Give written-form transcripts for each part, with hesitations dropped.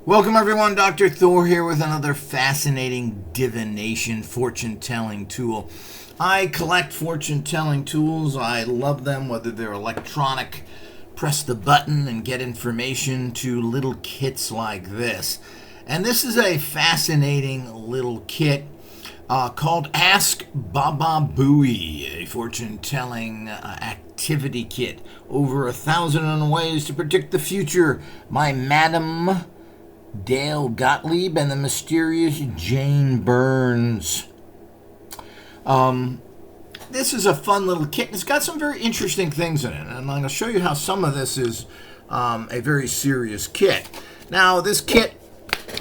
Welcome everyone, Dr. Thor here with another fascinating divination fortune-telling tool. I collect fortune-telling tools. I love them, whether they're electronic, press the button and get information, to little kits like this. And this is a fascinating little kit called Ask Babalouie, a fortune-telling activity kit. Over 1,001 ways to predict the future. My Madam Dale Gottlieb and the mysterious Jane Burns. This is a fun little kit. It's got some very interesting things in it, and I'm going to show you how some of this is a very serious kit. Now, this kit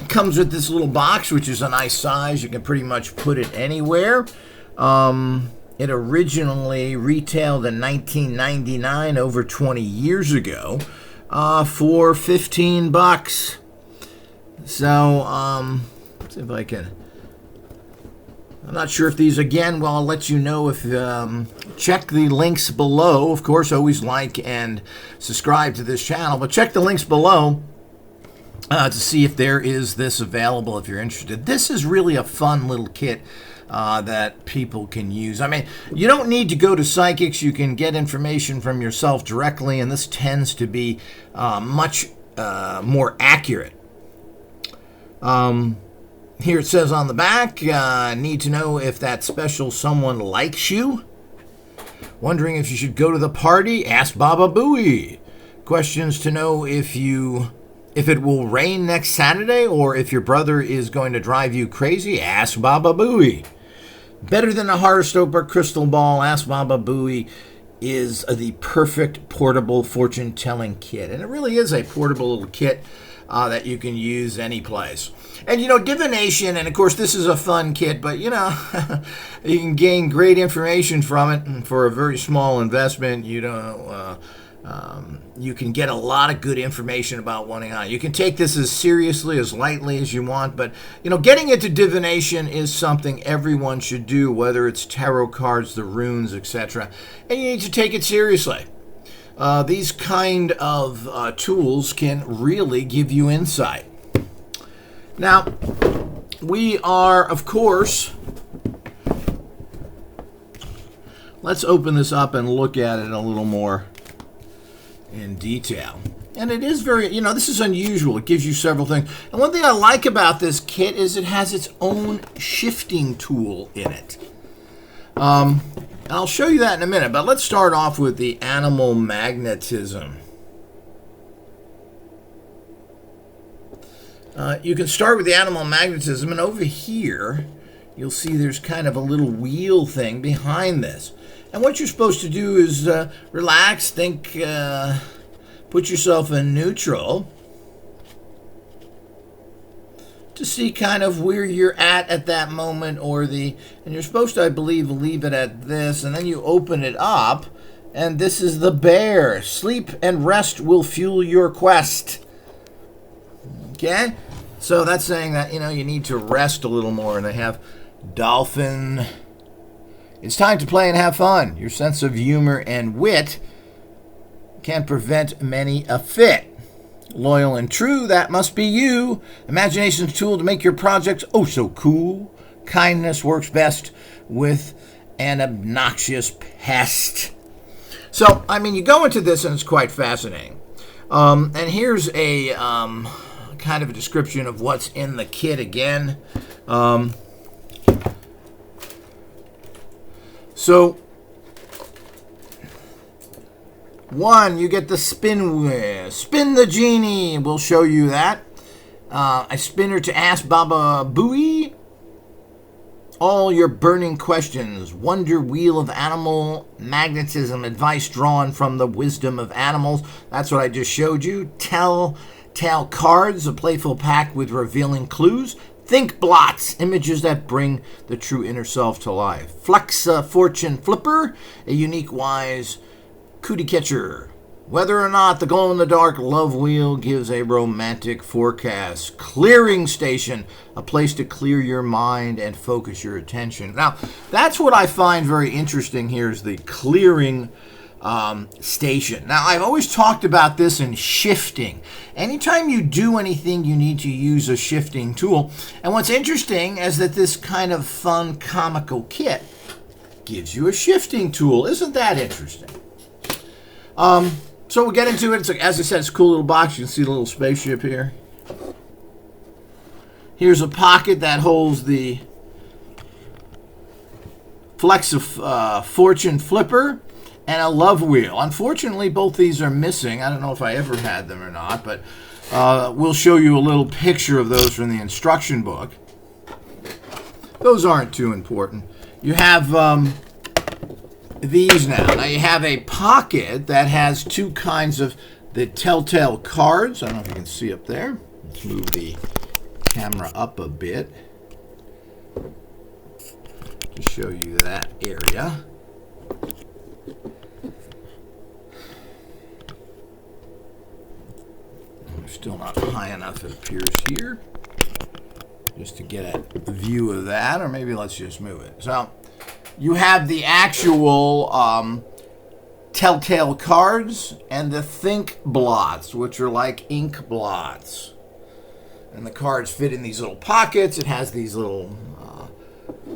comes with this little box, which is a nice size. You can pretty much put it anywhere. It originally retailed in 1999, over 20 years ago, for $15. So, let's see if I can. I'm not sure if these, again, well, I'll let you know if, check the links below. Of course, always like and subscribe to this channel, but check the links below to see if there is this available if you're interested. This is really a fun little kit that people can use. I mean, you don't need to go to psychics. You can get information from yourself directly, and this tends to be much more accurate. Here it says on the back, need to know if that special someone likes you. Wondering if you should go to the party? Ask Babalouie. Questions to know if it will rain next Saturday or if your brother is going to drive you crazy? Ask Babalouie. Better than a horoscope or crystal ball? Ask Babalouie is the perfect portable fortune-telling kit. And it really is a portable little kit that you can use any place. And, you know, divination, and of course this is a fun kit, but, you know, you can gain great information from it, and for a very small investment, you know, you can get a lot of good information about what's going on. You can take this as seriously, as lightly as you want, but, you know, getting into divination is something everyone should do, whether it's tarot cards, the runes, etc., and you need to take it seriously. These kind of tools can really give you insight. Now, we are, of course, let's open this up and look at it a little more in detail. And it is very, you know, this is unusual. It gives you several things. And one thing I like about this kit is it has its own shifting tool in it. And I'll show you that in a minute, but let's start off with the animal magnetism. You can start with the animal magnetism, and over here, you'll see there's kind of a little wheel thing behind this. And what you're supposed to do is relax, think, put yourself in neutral to see kind of where you're at that moment, and you're supposed to, I believe, leave it at this, and then you open it up, and this is the bear. Sleep and rest will fuel your quest. Okay? So that's saying that, you know, you need to rest a little more, and they have dolphin. It's time to play and have fun. Your sense of humor and wit can prevent many a fit. Loyal and true, that must be you. Imagination's tool to make your projects oh so cool. Kindness works best with an obnoxious pest. So, I mean, you go into this and it's quite fascinating. And here's a kind of a description of what's in the kit again. So, one, you get the spin wheel. Spin the genie. We'll show you that. A spinner to ask Babalouie all your burning questions. Wonder wheel of animal magnetism. Advice drawn from the wisdom of animals. That's what I just showed you. Telltale cards. A playful pack with revealing clues. Think blots. Images that bring the true inner self to life. Flex fortune flipper. A unique wise cootie catcher. Whether or not the glow-in-the-dark love wheel gives a romantic forecast. Clearing station, a place to clear your mind and focus your attention. Now, that's what I find very interesting here is the clearing station. Now, I've always talked about this in shifting. Anytime you do anything, you need to use a shifting tool. And what's interesting is that this kind of fun, comical kit gives you a shifting tool. Isn't that interesting? So we'll get into it. It's like, as I said, it's a cool little box. You can see the little spaceship here. Here's a pocket that holds the Flex of Fortune flipper and a love wheel. Unfortunately, both these are missing. I don't know if I ever had them or not, but we'll show you a little picture of those from the instruction book. Those aren't too important. You have these now. Now you have a pocket that has two kinds of the telltale cards. I don't know if you can see up there. Let's move the camera up a bit to show you that area. We're still not high enough, it appears here, just to get a view of that, or maybe let's just move it. So you have the actual telltale cards and the think blots, which are like ink blots. And the cards fit in these little pockets. It has these little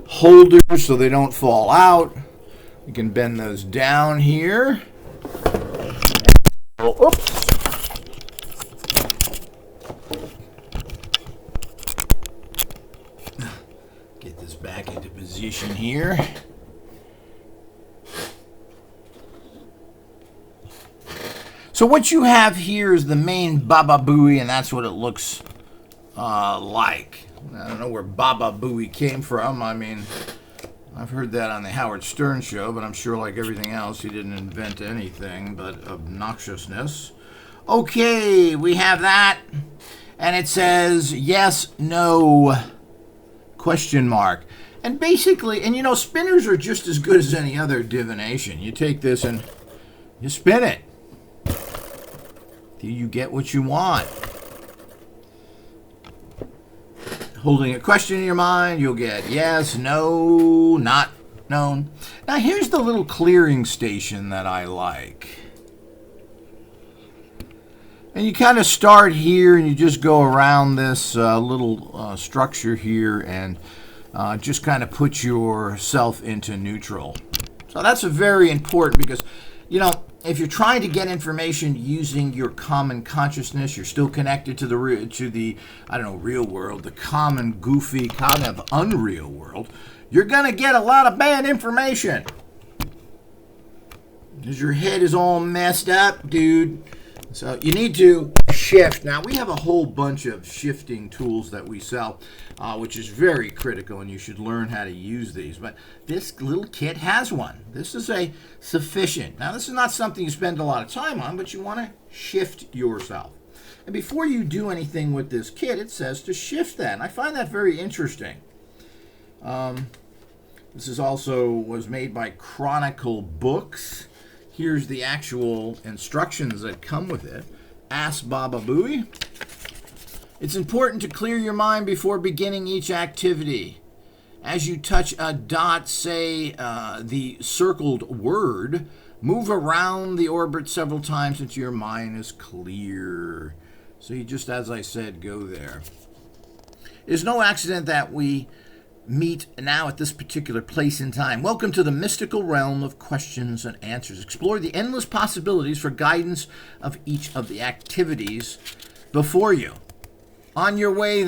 holders so they don't fall out. You can bend those down here. Oh, oops. Get this back into position here. So what you have here is the main Babalouie, and that's what it looks like. I don't know where Babalouie came from. I mean, I've heard that on the Howard Stern show, but I'm sure like everything else, he didn't invent anything but obnoxiousness. Okay, we have that. And it says yes, no, question mark. And basically, and you know, spinners are just as good as any other divination. You take this and you spin it. Till you get what you want. Holding a question in your mind, you'll get yes, no, not known. Now here's the little clearing station that I like. And you kind of start here and you just go around this little structure here and just kind of put yourself into neutral. So that's a very important, because, you know, if you're trying to get information using your common consciousness, you're still connected to the I don't know, real world, the common, goofy, kind of unreal world, you're going to get a lot of bad information. Because your head is all messed up, dude. So you need to shift. Now, we have a whole bunch of shifting tools that we sell, which is very critical, and you should learn how to use these. But this little kit has one. This is a sufficient. Now, this is not something you spend a lot of time on, but you want to shift yourself. And before you do anything with this kit, it says to shift that. And I find that very interesting. This is was made by Chronicle Books. Here's the actual instructions that come with it. Ask Babalouie. It's important to clear your mind before beginning each activity. As you touch a dot, say the circled word, move around the orbit several times until your mind is clear. So you just, as I said, go there. It's no accident that we meet now at this particular place in time. Welcome to the mystical realm of questions and answers. Explore the endless possibilities for guidance of each of the activities before you. On your way then.